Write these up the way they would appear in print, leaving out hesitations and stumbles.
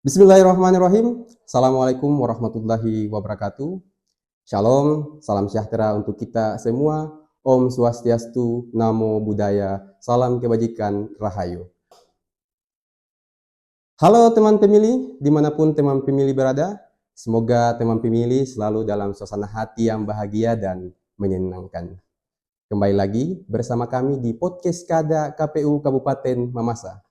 Bismillahirrahmanirrahim. Assalamualaikum warahmatullahi wabarakatuh. Shalom, salam sejahtera untuk kita semua. Om Swastiastu, Namo Buddhaya, salam kebajikan, Rahayu. Halo teman pemilih, dimanapun teman pemilih berada. Semoga teman pemilih selalu dalam suasana hati yang bahagia dan menyenangkan. Kembali lagi bersama kami di Podcast Kada KPU Kabupaten Mamasa.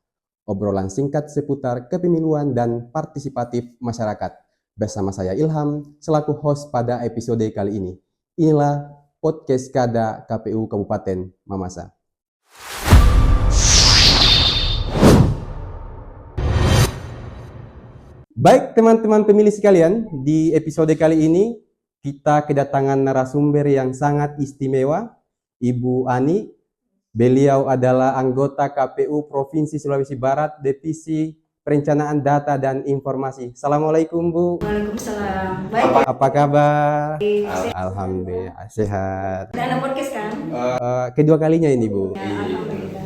Obrolan singkat seputar kepemiluan dan partisipatif masyarakat. Bersama saya Ilham, selaku host pada episode kali ini. Inilah Podcast Kada KPU Kabupaten Mamasa. Baik teman-teman pemilih sekalian, di episode kali ini kita kedatangan narasumber yang sangat istimewa, Ibu Ani. Beliau adalah anggota KPU Provinsi Sulawesi Barat, Divisi Perencanaan Data dan Informasi. Assalamualaikum, Bu. Waalaikumsalam. Baik. Apa kabar? Alhamdulillah, sehat. Ada podcast kan? Kedua kalinya ini, Bu. Ya, alhamdulillah.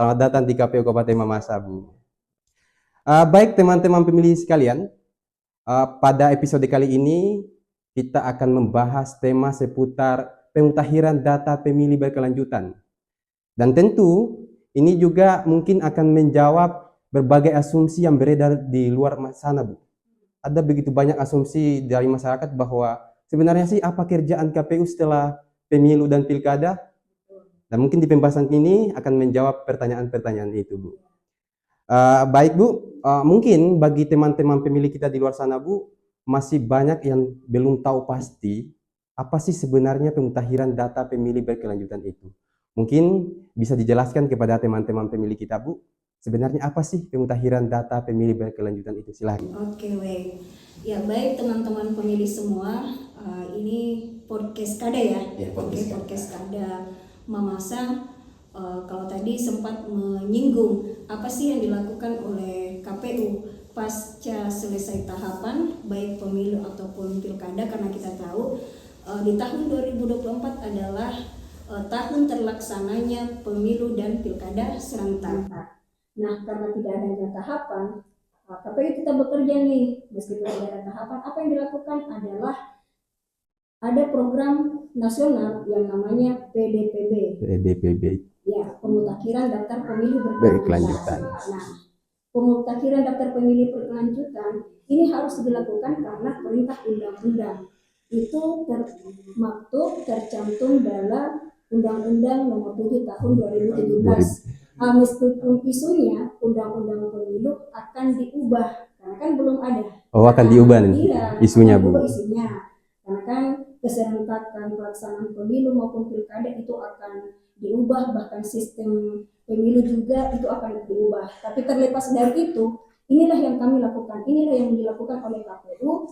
Selamat datang di KPU Kabupaten Mamasa, Bu. Baik teman-teman pemilih sekalian, pada episode kali ini kita akan membahas tema seputar pemutahiran data pemilih berkelanjutan. Dan tentu ini juga mungkin akan menjawab berbagai asumsi yang beredar di luar sana, Bu. Ada begitu banyak asumsi dari masyarakat bahwa sebenarnya sih apa kerjaan KPU setelah pemilu dan pilkada? Dan mungkin di pembahasan ini akan menjawab pertanyaan-pertanyaan itu, Bu. Baik, Bu. Mungkin bagi teman-teman pemilih kita di luar sana, Bu, masih banyak yang belum tahu pasti apa sih sebenarnya pemutahiran data pemilih berkelanjutan itu. Mungkin bisa dijelaskan kepada teman-teman pemilih kita, Bu, sebenarnya apa sih pemutahiran data pemilih berkelanjutan itu? Silahkan. Oke, baik. Ya, baik teman-teman pemilih semua, ini podcast Kada ya? Ya, podcast Kada Mamasa. Kalau tadi sempat menyinggung apa sih yang dilakukan oleh KPU pasca selesai tahapan baik pemilu ataupun pilkada, karena kita tahu di tahun 2024 adalah tahun terlaksananya pemilu dan pilkada serentak. Nah, karena tidak adanya tahapan, KPU kita bekerja nih, meskipun tidak ada tahapan, apa yang dilakukan adalah ada program nasional yang namanya PDPB. PDPB. Ya, pemutakhiran daftar pemilih berkelanjutan. Nah, pemutakhiran daftar pemilih berkelanjutan ini harus dilakukan karena perintah undang-undang itu termaktub tercantum dalam Undang-Undang Nomor 7 Tahun 2017. Meskipun isunya Undang-Undang Pemilu akan diubah, karena kan belum ada. Oh, akan diubah nih isunya, Bu. Isunya, karena kan keserentakan pelaksanaan pemilu maupun pilkada itu akan diubah, bahkan sistem pemilu juga itu akan diubah. Tapi terlepas dari itu, inilah yang kami lakukan, inilah yang dilakukan oleh KPU,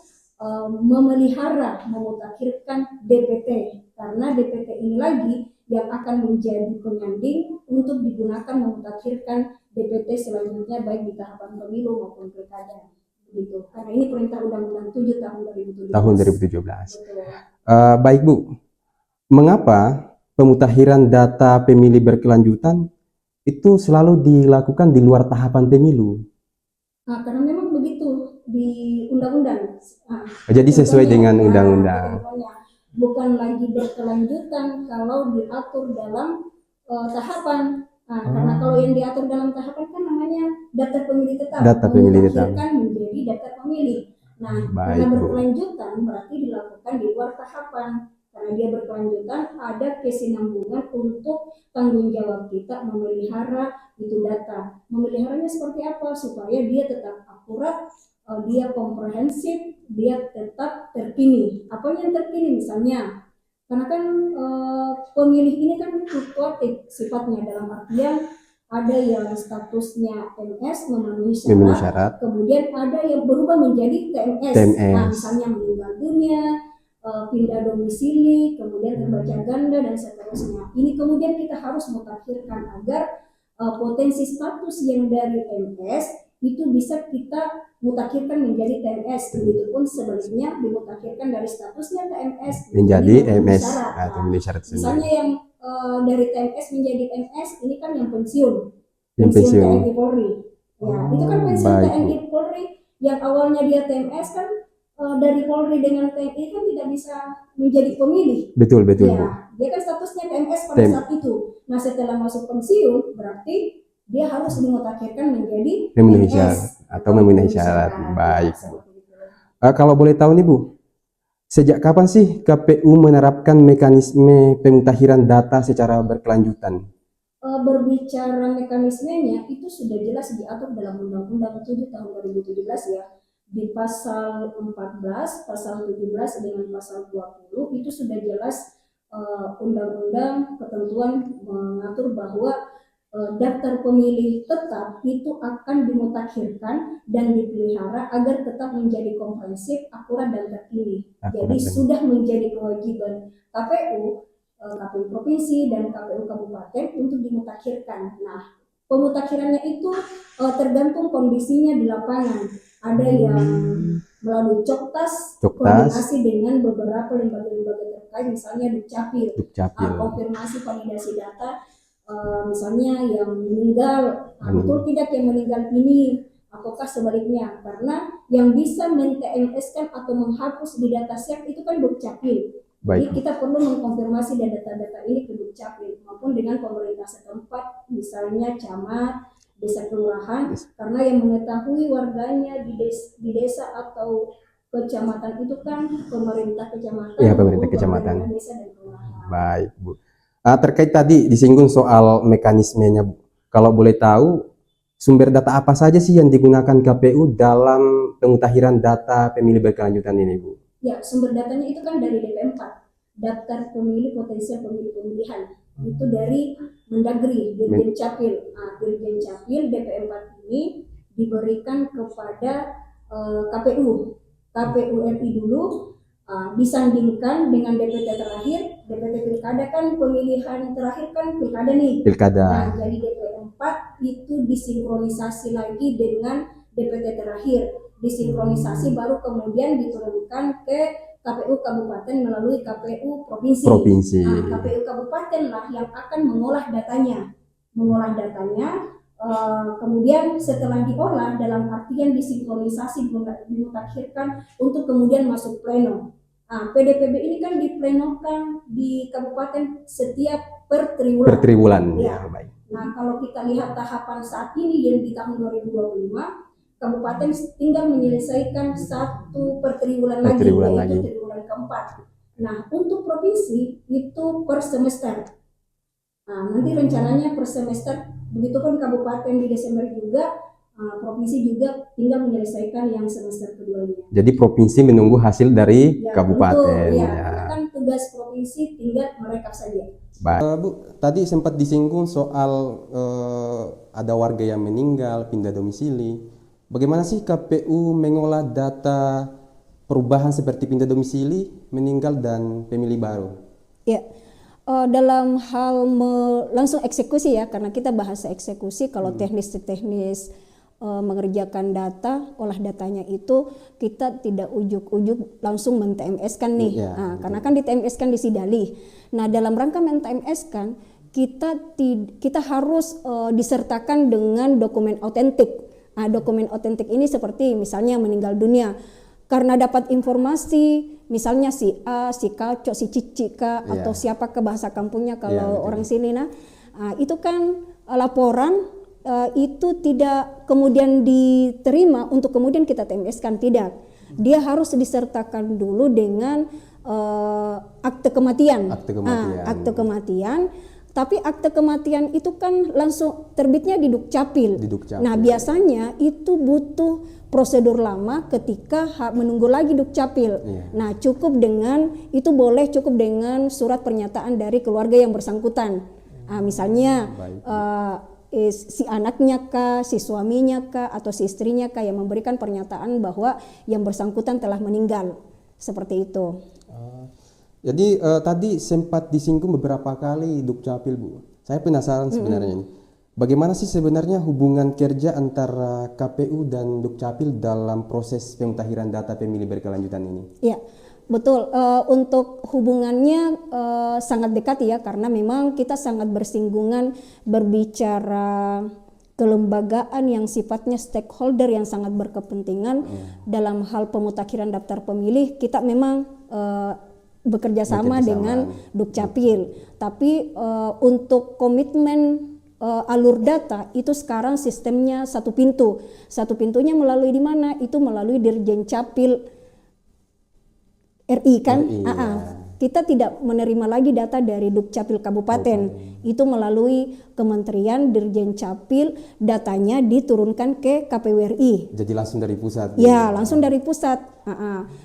memelihara, memutakhirkan DPT, karena DPT ini lagi yang akan menjadi penyanding untuk digunakan memutakhirkan DPT selanjutnya baik di tahapan pemilu maupun pilkada. Gitu. Karena ini perintah Undang-Undang 7 tahun 2017. Tahun 2017. Baik, Bu. Mengapa pemutakhiran data pemilih berkelanjutan itu selalu dilakukan di luar tahapan pemilu? Karena memang begitu di undang-undang. Jadi sesuai dengan undang-undang. Bukan lagi berkelanjutan kalau diatur dalam tahapan. Karena kalau yang diatur dalam tahapan kan namanya daftar pemilih tetap. Data pemilih tetap. Menjadi daftar pemilih. Nah, karena berkelanjutan berarti dilakukan di luar tahapan. Karena dia berkelanjutan, ada kesinambungan untuk tanggung jawab kita memelihara itu data. Memeliharanya seperti apa? Supaya dia tetap akurat, dia komprehensif, dia tetap terkini. Apa yang terkini misalnya? Karena kan pemilih ini kan fluktuatif sifatnya, dalam artian ada yang statusnya MS memenuhi syarat, kemudian ada yang berubah menjadi TMS. Nah, misalnya meninggal dunia, pindah domisili, kemudian terbaca ganda dan seterusnya. Ini kemudian kita harus mutakhirkan agar potensi status yang dari MS itu bisa kita mutakhirkan menjadi TMS. Begitupun sebaliknya dimutakhirkan dari statusnya TMS menjadi MS atau syarat. Misalnya yang dari TMS menjadi MS ini kan yang pensiun TNI Polri. Ya, itu kan pensiun TNI Polri Yang awalnya dia TMS kan dari Polri dengan TNI kan tidak bisa menjadi pemilih. Betul, betul, Bu. Ya, dia kan statusnya TMS pada saat itu. Nah, setelah masuk pensiun berarti dia harus dimutakhirkan menjadi Memenuhi PNS syarat atau memenuhi syarat. Baik, Bu. Kalau boleh tahu nih, Bu, sejak kapan sih KPU menerapkan mekanisme pemutakhiran data secara berkelanjutan? Berbicara mekanismenya itu sudah jelas diatur dalam Undang-Undang 7 tahun 2017 ya. Di pasal 14, pasal 17 dengan pasal 20 itu sudah jelas undang-undang ketentuan mengatur bahwa daftar pemilih tetap itu akan dimutakhirkan dan dipelihara agar tetap menjadi komprehensif, akurat dan terpilih. Jadi sudah menjadi kewajiban KPU, KPU provinsi dan KPU kabupaten untuk dimutakhirkan. Nah, pemutakhirannya itu tergantung kondisinya di lapangan. Ada yang melalui Coktas, koordinasi dengan beberapa lembaga-lembaga terkait, misalnya Dukcapil, konfirmasi validasi data, misalnya yang meninggal, betul tidak yang meninggal ini, ataukah sebaliknya, karena yang bisa men-TMS-kan atau menghapus di data siap itu kan Dukcapil. Jadi kita perlu mengkonfirmasi data-data ini ke Dukcapil maupun dengan pemerintah setempat, misalnya camat, desa kelurahan, karena yang mengetahui warganya di desa atau kecamatan itu kan pemerintah kecamatan. Iya, pemerintah kecamatan. Desa dan kelurahan. Baik, Bu. Terkait tadi disinggung soal mekanismenya, Bu. Kalau boleh tahu, sumber data apa saja sih yang digunakan KPU dalam pemutakhiran data pemilih berkelanjutan ini, Bu? Ya, sumber datanya itu kan dari DP4, daftar pemilih potensial pemilih pemilihan. Itu dari Mendagri, Dirjen Capil. Nah, Dirjen Capil DP4 ini diberikan kepada KPU RI dulu, disandingkan dengan DPT terakhir. DPT pilkada kan pemilihan terakhir kan pilkada nih. Nah, jadi DP4 itu disinkronisasi lagi dengan DPT terakhir. Disinkronisasi baru kemudian diturunkan ke KPU kabupaten melalui KPU provinsi. Nah, KPU kabupaten lah yang akan mengolah datanya. Kemudian setelah diolah dalam artian disinkronisasi, dimutakhirkan untuk kemudian masuk pleno. Nah, PDPB ini kan diplenokan di kabupaten setiap per triwulan. Ya. Nah, kalau kita lihat tahapan saat ini yang di tahun 2025, kabupaten tinggal menyelesaikan satu per triwulan lagi, yaitu triwulan keempat. Nah, untuk provinsi itu per semester. Nah, nanti rencananya per semester, begitupun kabupaten di Desember juga, provinsi juga tinggal menyelesaikan yang semester keduanya. Jadi provinsi menunggu hasil dari kabupaten. Tentu, ya. Kan tugas provinsi tinggal merekap saja. Baik. Bu, tadi sempat disinggung soal ada warga yang meninggal, pindah domisili. Bagaimana sih KPU mengolah data perubahan seperti pindah domisili, meninggal, dan pemilih baru? Ya, dalam hal langsung eksekusi ya, karena kita bahasa eksekusi, kalau teknis mengerjakan data, olah datanya itu kita tidak ujuk-ujuk langsung men-TMS-kan nih. Karena kan di-TMS-kan di Sidalih. Nah, dalam rangka men-TMS-kan, kita harus disertakan dengan dokumen autentik. Dokumen otentik ini seperti misalnya meninggal dunia karena dapat informasi, misalnya si A, si Kacok, si Cici atau siapa ke bahasa kampungnya kalau orang sini. Itu kan laporan itu tidak kemudian diterima untuk kemudian kita TMS-kan, tidak. Dia harus disertakan dulu dengan akte kematian. Akte kematian. Tapi akte kematian itu kan langsung terbitnya di Dukcapil. Nah, biasanya itu butuh prosedur lama ketika menunggu lagi Dukcapil. Nah, cukup dengan surat pernyataan dari keluarga yang bersangkutan. Misalnya si anaknya kah, si suaminya kah, atau si istrinya kah yang memberikan pernyataan bahwa yang bersangkutan telah meninggal. Seperti itu. Jadi tadi sempat disinggung beberapa kali Dukcapil, Bu. Saya penasaran sebenarnya ini. Bagaimana sih sebenarnya hubungan kerja antara KPU dan Dukcapil dalam proses pemutakhiran data pemilih berkelanjutan ini? Ya, betul. Untuk hubungannya sangat dekat ya, karena memang kita sangat bersinggungan berbicara kelembagaan yang sifatnya stakeholder yang sangat berkepentingan dalam hal pemutakhiran daftar pemilih, kita memang bekerja sama dengan Dukcapil. Tapi untuk komitmen alur data itu sekarang sistemnya satu pintu. Satu pintunya melalui di mana? Itu melalui Dirjen Capil RI kan? Kita tidak menerima lagi data dari Dukcapil Kabupaten. Itu melalui Kementerian Dirjen Capil, datanya diturunkan ke KPU RI. Jadi langsung dari pusat? Ya, langsung dari pusat.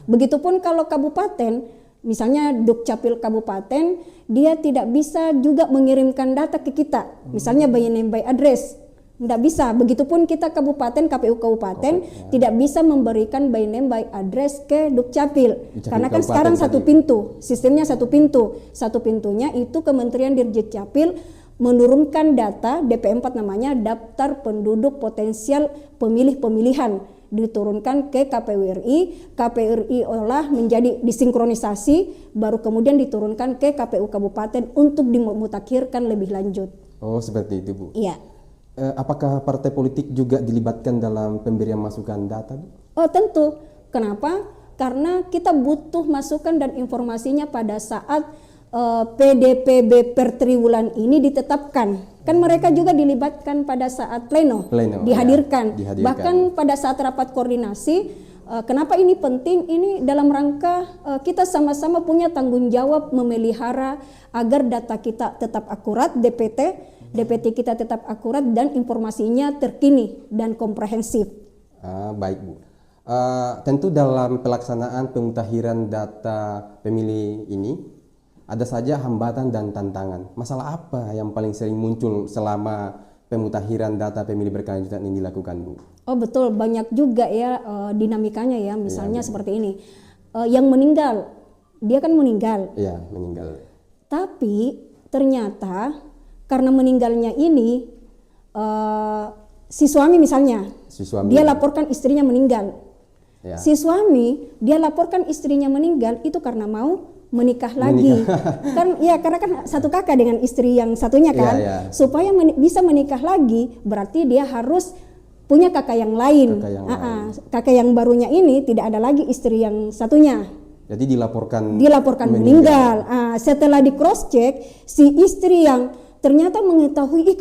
Begitupun kalau kabupaten, misalnya Dukcapil Kabupaten, dia tidak bisa juga mengirimkan data ke kita. Misalnya by name by address. Tidak bisa. Begitupun kita kabupaten, KPU kabupaten tidak bisa memberikan by name by address ke Dukcapil. Karena kan sekarang satu pintu, sistemnya satu pintu. Satu pintunya itu Kementerian Dirjen Capil menurunkan data DP4 namanya daftar penduduk potensial pemilih pemilihan, diturunkan ke KPU RI. KPU RI olah menjadi disinkronisasi, baru kemudian diturunkan ke KPU kabupaten untuk dimutakhirkan lebih lanjut. Oh, seperti itu, Bu. Iya. Apakah partai politik juga dilibatkan dalam pemberian masukan data, Bu? Oh, tentu. Kenapa? Karena kita butuh masukan dan informasinya pada saat PDPB per triwulan ini ditetapkan. Kan mereka juga dilibatkan pada saat pleno dihadirkan. Ya, Bahkan pada saat rapat koordinasi, kenapa ini penting? Ini dalam rangka kita sama-sama punya tanggung jawab memelihara agar data kita tetap akurat, DPT kita tetap akurat dan informasinya terkini dan komprehensif. Baik, Bu. Tentu dalam pelaksanaan pemutakhiran data pemilih ini ada saja hambatan dan tantangan. Masalah apa yang paling sering muncul selama pemutakhiran data pemilih berkelanjutan ini dilakukan, Bu? Oh betul, banyak juga ya dinamikanya ya. Misalnya seperti ini, yang meninggal, dia kan meninggal. Iya, meninggal. Tapi ternyata karena meninggalnya ini, si suami misalnya, dia laporkan istrinya meninggal. Ya. Si suami dia laporkan istrinya meninggal itu karena mau menikah lagi. Kan ya karena kan satu kakak dengan istri yang satunya kan. Supaya bisa menikah lagi berarti dia harus punya kakak yang lain. Kakak yang barunya ini tidak ada lagi istri yang satunya. Jadi dilaporkan meninggal. Setelah di cross check, si istri yang ternyata mengetahui,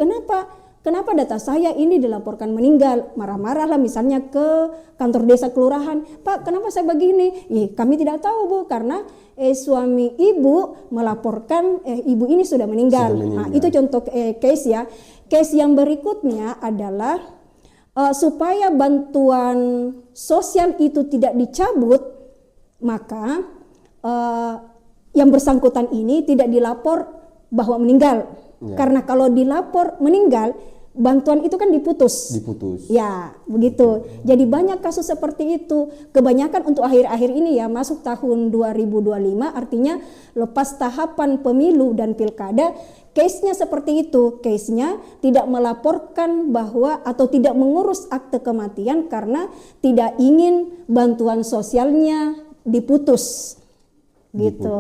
kenapa data saya ini dilaporkan meninggal, marah-marah lah misalnya ke kantor desa kelurahan, Pak kenapa saya begini? Kami tidak tahu, Bu, karena suami ibu melaporkan ibu ini sudah meninggal. Itu contoh case ya. Case yang berikutnya adalah supaya bantuan sosial itu tidak dicabut, maka yang bersangkutan ini tidak dilapor bahwa meninggal. Karena kalau dilapor meninggal, bantuan itu kan diputus. Ya, begitu. Jadi banyak kasus seperti itu. Kebanyakan untuk akhir-akhir ini ya, masuk tahun 2025, artinya lepas tahapan pemilu dan pilkada, case-nya seperti itu. Case-nya tidak melaporkan bahwa atau tidak mengurus akte kematian karena tidak ingin bantuan sosialnya diputus. Gitu.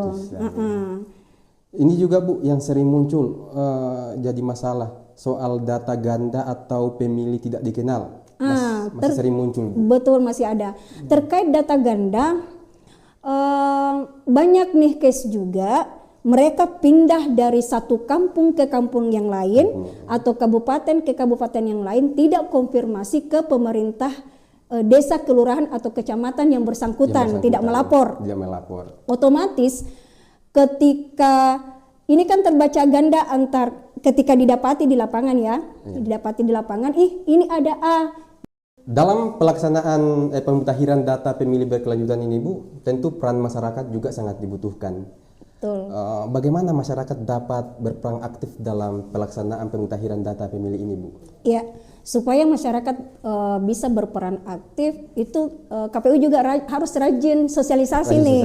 Ini juga, Bu, yang sering muncul jadi masalah soal data ganda atau pemilih tidak dikenal. Masih sering muncul, Bu. Betul, masih ada. Terkait data ganda, banyak nih case juga. Mereka pindah dari satu kampung ke kampung yang lain atau kabupaten ke kabupaten yang lain, tidak konfirmasi ke pemerintah desa, kelurahan atau kecamatan yang bersangkutan, tidak melapor. Otomatis ketika ini kan terbaca ganda antar ketika didapati di lapangan ya. Didapati di lapangan, ini ada A. Dalam pelaksanaan pemutakhiran data pemilih berkelanjutan ini, Bu, tentu peran masyarakat juga sangat dibutuhkan. Betul. Bagaimana masyarakat dapat berperan aktif dalam pelaksanaan pemutakhiran data pemilih ini, Bu? Ya, supaya masyarakat bisa berperan aktif itu KPU juga harus rajin sosialisasi nih,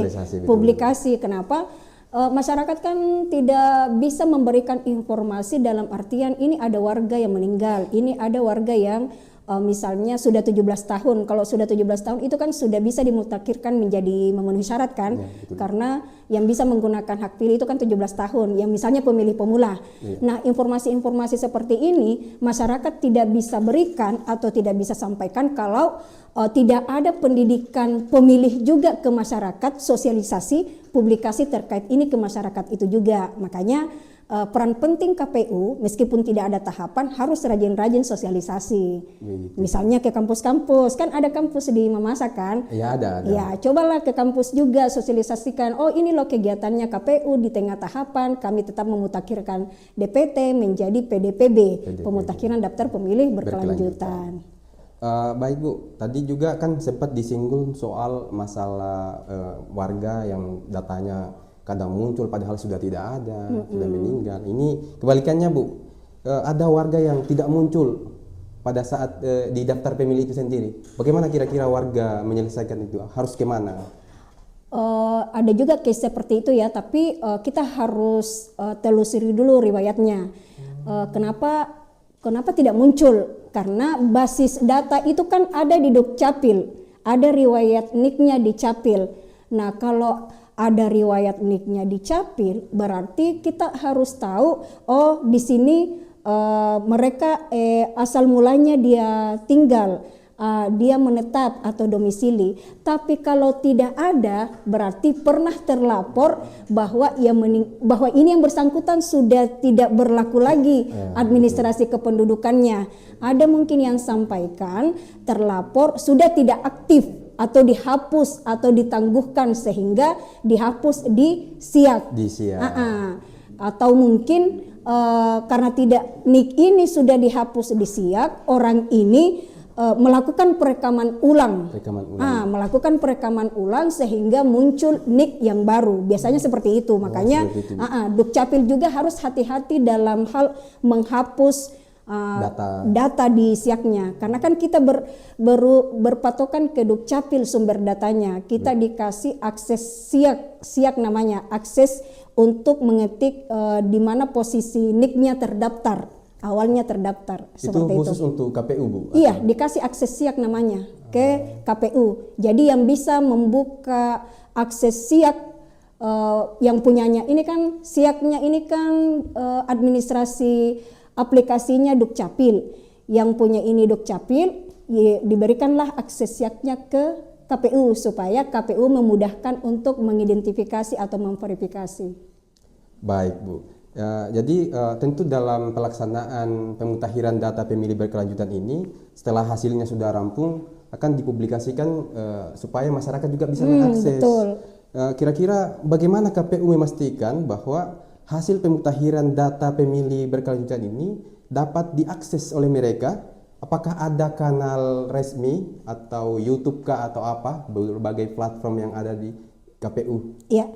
publikasi. Kenapa? Masyarakat kan tidak bisa memberikan informasi dalam artian ini ada warga yang meninggal, ini ada warga yang misalnya sudah 17 tahun. Kalau sudah 17 tahun itu kan sudah bisa dimutakhirkan menjadi memenuhi syarat kan? Ya, betul. Karena yang bisa menggunakan hak pilih itu kan 17 tahun, yang misalnya pemilih pemula. Ya. Nah, informasi-informasi seperti ini masyarakat tidak bisa berikan atau tidak bisa sampaikan kalau tidak ada pendidikan pemilih juga ke masyarakat, sosialisasi, publikasi terkait ini ke masyarakat itu juga. Makanya peran penting KPU meskipun tidak ada tahapan harus rajin-rajin sosialisasi. Begitu. Misalnya ke kampus-kampus, kan ada kampus di Mamasa kan? Ya, ada. Ya, cobalah ke kampus juga sosialisasikan, oh ini loh kegiatannya KPU di tengah tahapan kami tetap memutakhirkan DPT menjadi PDPB, pemutakhiran daftar pemilih berkelanjutan. Baik Bu, tadi juga kan sempat disinggung soal masalah warga yang datanya kadang muncul padahal sudah tidak ada, sudah meninggal. Ini kebalikannya Bu, ada warga yang tidak muncul pada saat di daftar pemilih itu sendiri. Bagaimana kira-kira warga menyelesaikan itu? Harus kemana? Ada juga case seperti itu ya, tapi kita harus telusuri dulu riwayatnya. Kenapa tidak muncul? Karena basis data itu kan ada di Dukcapil, ada riwayat NIK-nya di Capil. Nah, kalau ada riwayat NIK-nya di Capil, berarti kita harus tahu, oh di sini mereka asal mulanya dia tinggal, dia menetap atau domisili. Tapi kalau tidak ada, berarti pernah terlapor bahwa bahwa ini yang bersangkutan sudah tidak berlaku lagi administrasi kependudukannya. Ada mungkin yang sampaikan terlapor sudah tidak aktif atau dihapus atau ditangguhkan sehingga dihapus di SIAK. Di SIAK. Atau mungkin karena tidak NIK ini sudah dihapus di SIAK, orang ini melakukan perekaman ulang. Melakukan perekaman ulang sehingga muncul NIK yang baru. Biasanya seperti itu. Makanya Dukcapil juga harus hati-hati dalam hal menghapus data di SIAK-nya, karena kan kita berpatokan ke Dukcapil sumber datanya. Kita dikasih akses SIAK namanya, akses untuk mengetik di mana posisi NIK-nya terdaftar, awalnya terdaftar. Itu khusus untuk KPU Bu? Iya, dikasih akses SIAK namanya ke KPU. Jadi yang bisa membuka akses SIAK yang punyanya ini kan SIAK-nya ini kan administrasi aplikasinya Dukcapil. Yang punya ini Dukcapil, diberikanlah akses SIAK-nya ke KPU supaya KPU memudahkan untuk mengidentifikasi atau memverifikasi. Baik Bu. Jadi tentu dalam pelaksanaan pemutakhiran data pemilih berkelanjutan ini, setelah hasilnya sudah rampung akan dipublikasikan supaya masyarakat juga bisa mengakses. Betul. Kira-kira bagaimana KPU memastikan bahwa hasil pemutakhiran data pemilih berkelanjutan ini dapat diakses oleh mereka? Apakah ada kanal resmi atau YouTube kah atau apa, berbagai platform yang ada di KPU? Ya,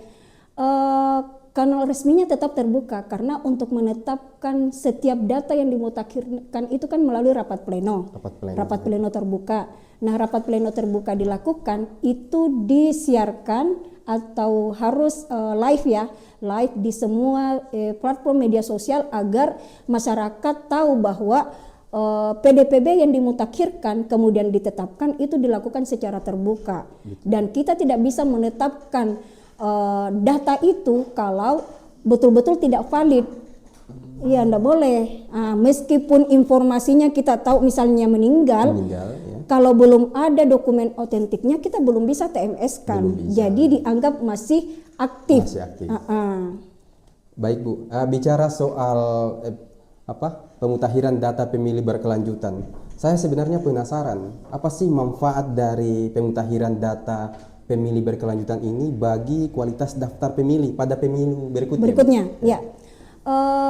kanal resminya tetap terbuka karena untuk menetapkan setiap data yang dimutakhirkan itu kan melalui rapat pleno. Rapat pleno terbuka. Nah, rapat pleno terbuka dilakukan itu disiarkan atau harus live ya, live di semua platform media sosial agar masyarakat tahu bahwa PDPB yang dimutakhirkan kemudian ditetapkan itu dilakukan secara terbuka. Dan kita tidak bisa menetapkan data itu kalau betul-betul tidak valid. Iya, enggak boleh. Meskipun informasinya kita tahu misalnya meninggal ya. Kalau belum ada dokumen otentiknya kita belum bisa TMS kan. Jadi dianggap masih aktif. Baik Bu, bicara soal pemutakhiran data pemilih berkelanjutan. Saya sebenarnya penasaran, apa sih manfaat dari pemutakhiran data pemilih berkelanjutan ini bagi kualitas daftar pemilih pada pemilu berikutnya? Ya.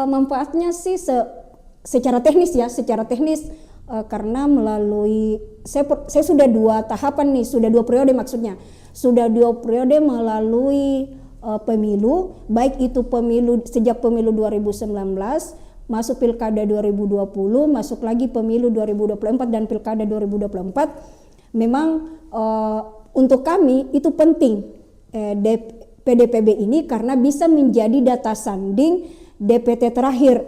Manfaatnya sih secara teknis ya, karena melalui saya sudah 2 tahapan nih, sudah 2 periode maksudnya. Sudah 2 periode melalui pemilu, baik itu pemilu sejak pemilu 2019, masuk pilkada 2020, masuk lagi pemilu 2024 dan pilkada 2024. Memang untuk kami itu penting PDPB ini karena bisa menjadi data sanding DPT terakhir.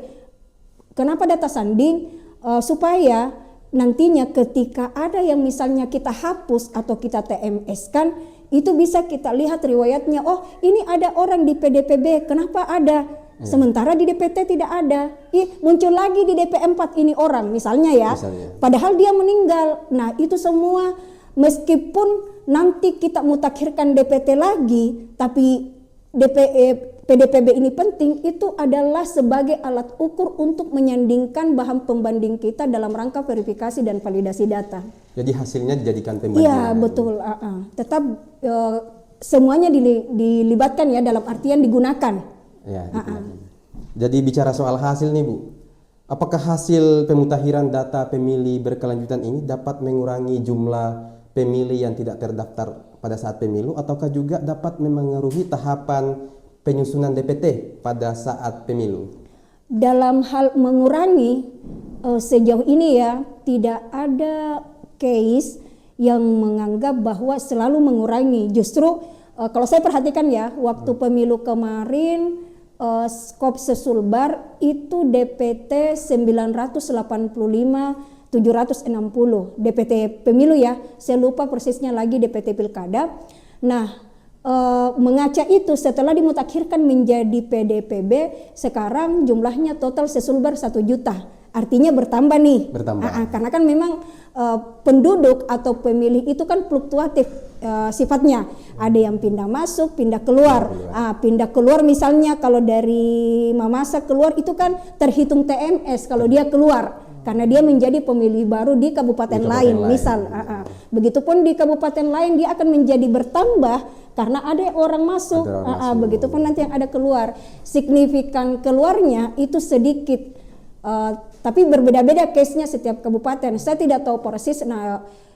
Kenapa data sanding? Supaya nantinya ketika ada yang misalnya kita hapus atau kita TMS kan, itu bisa kita lihat riwayatnya, oh ini ada orang di PDPB, kenapa ada? Sementara di DPT tidak ada. Muncul lagi di DP4 ini orang misalnya ya. Padahal dia meninggal. Nah, itu semua meskipun nanti kita mutakhirkan DPT lagi, tapi PDPB ini penting, itu adalah sebagai alat ukur untuk menyandingkan bahan pembanding kita dalam rangka verifikasi dan validasi data. Jadi hasilnya dijadikan pembandingan. Iya betul, tetap semuanya dilibatkan ya, dalam artian digunakan. Ya, jadi bicara soal hasil nih Bu, apakah hasil pemutakhiran data pemilih berkelanjutan ini dapat mengurangi jumlah pemilih yang tidak terdaftar pada saat pemilu, ataukah juga dapat memengaruhi tahapan penyusunan DPT pada saat pemilu? Dalam hal mengurangi, sejauh ini ya tidak ada case yang menganggap bahwa selalu mengurangi. Justru kalau saya perhatikan ya, waktu pemilu kemarin skop sesulbar itu DPT 985 760 DPT pemilu ya, saya lupa persisnya lagi DPT pilkada. Nah, mengaca itu setelah dimutakhirkan menjadi PDPB, sekarang jumlahnya total sesulbar 1 juta. Artinya bertambah nih. Karena kan memang penduduk atau pemilih itu kan fluktuatif sifatnya. Ada yang pindah masuk, pindah keluar. Pindah keluar misalnya kalau dari Mamasa keluar itu kan terhitung TMS kalau dia keluar. Karena dia menjadi pemilih baru di kabupaten lain, misal. Begitupun di kabupaten lain dia akan menjadi bertambah karena ada orang masuk. Begitupun nanti yang ada keluar. Signifikan keluarnya itu sedikit, tapi berbeda-beda case-nya setiap kabupaten. Saya tidak tahu persis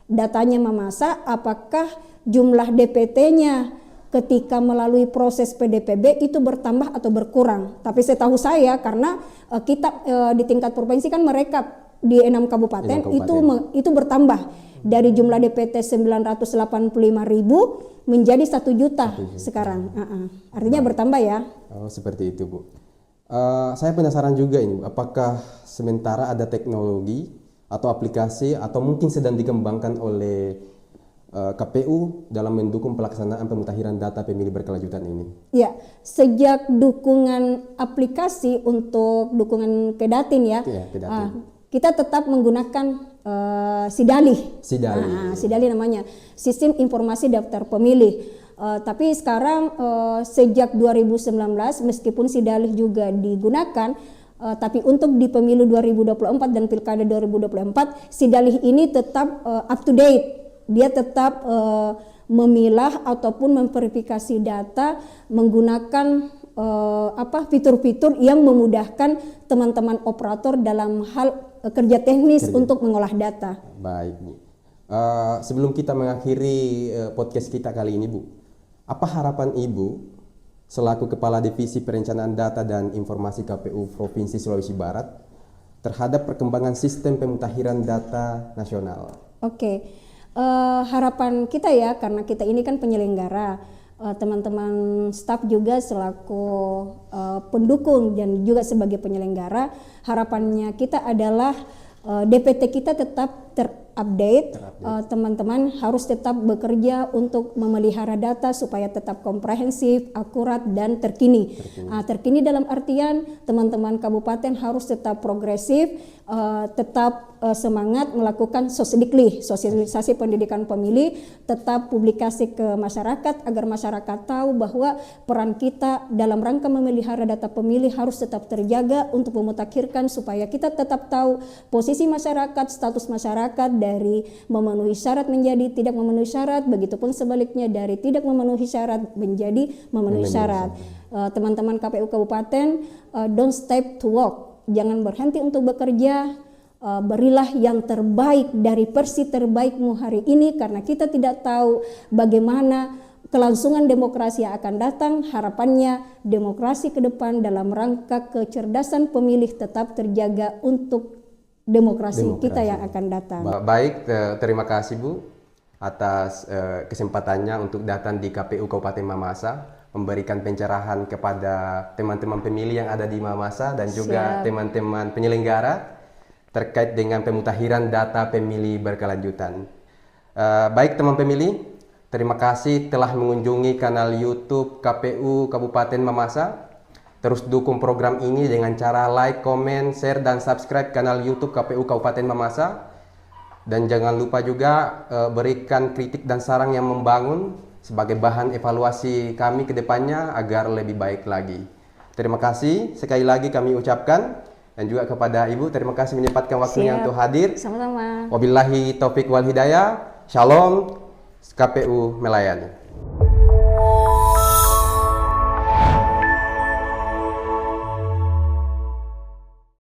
datanya Mamasa apakah jumlah DPT-nya ketika melalui proses PDPB itu bertambah atau berkurang. Tapi setahu saya karena kita di tingkat provinsi kan mereka di 6 kabupaten, itu bertambah dari jumlah DPT 985.000 menjadi 1 juta sekarang. Artinya bertambah ya. Oh, seperti itu Bu. Saya penasaran juga ini, apakah sementara ada teknologi atau aplikasi atau mungkin sedang dikembangkan oleh KPU dalam mendukung pelaksanaan pemutakhiran data pemilih berkelanjutan ini? Ya, sejak dukungan aplikasi untuk dukungan Kedatin ya, kita tetap menggunakan Sidalih. Sidalih namanya, Sistem Informasi Daftar Pemilih. Tapi sekarang sejak 2019 meskipun Sidalih juga digunakan, tapi untuk di pemilu 2024 dan pilkada 2024 Sidalih ini tetap up to date. Dia tetap memilah ataupun memverifikasi data menggunakan fitur-fitur yang memudahkan teman-teman operator dalam hal kerja teknis untuk mengolah data. Baik Bu. Sebelum kita mengakhiri podcast kita kali ini Bu, apa harapan Ibu selaku Kepala Divisi Perencanaan Data dan Informasi KPU Provinsi Sulawesi Barat terhadap perkembangan sistem pemutakhiran data nasional? Harapan kita ya, karena kita ini kan penyelenggara, teman-teman staf juga selaku pendukung dan juga sebagai penyelenggara, harapannya kita adalah DPT kita tetap terupdate. Teman-teman harus tetap bekerja untuk memelihara data supaya tetap komprehensif, akurat dan terkini. Terkini dalam artian teman-teman kabupaten harus tetap progresif, tetap semangat melakukan sosdikli, sosialisasi pendidikan pemilih, tetap publikasi ke masyarakat agar masyarakat tahu bahwa peran kita dalam rangka memelihara data pemilih harus tetap terjaga untuk memutakhirkan supaya kita tetap tahu posisi masyarakat, status masyarakat dari memenuhi syarat menjadi tidak memenuhi syarat, begitupun sebaliknya dari tidak memenuhi syarat menjadi memenuhi syarat. Teman-teman KPU Kabupaten, don't stop to work, jangan berhenti untuk bekerja. Berilah yang terbaik dari versi terbaikmu hari ini, karena kita tidak tahu bagaimana kelangsungan demokrasi yang akan datang. Harapannya demokrasi ke depan dalam rangka kecerdasan pemilih tetap terjaga untuk demokrasi kita yang akan datang. Baik, terima kasih Bu atas kesempatannya untuk datang di KPU Kabupaten Mamasa, memberikan pencerahan kepada teman-teman pemilih yang ada di Mamasa dan juga teman-teman penyelenggara. terkait dengan pemutahiran data pemilih berkelanjutan. Baik teman pemilih, terima kasih telah mengunjungi kanal YouTube KPU Kabupaten Mamasa. Terus dukung program ini dengan cara like, komen, share, dan subscribe kanal YouTube KPU Kabupaten Mamasa. Dan jangan lupa juga berikan kritik dan saran yang membangun sebagai bahan evaluasi kami ke depannya agar lebih baik lagi. Terima kasih sekali lagi kami ucapkan. Dan juga kepada Ibu, terima kasih menyempatkan waktunya untuk hadir. Sama-sama. Wabillahi taufik wal hidayah. Shalom, KPU melayani.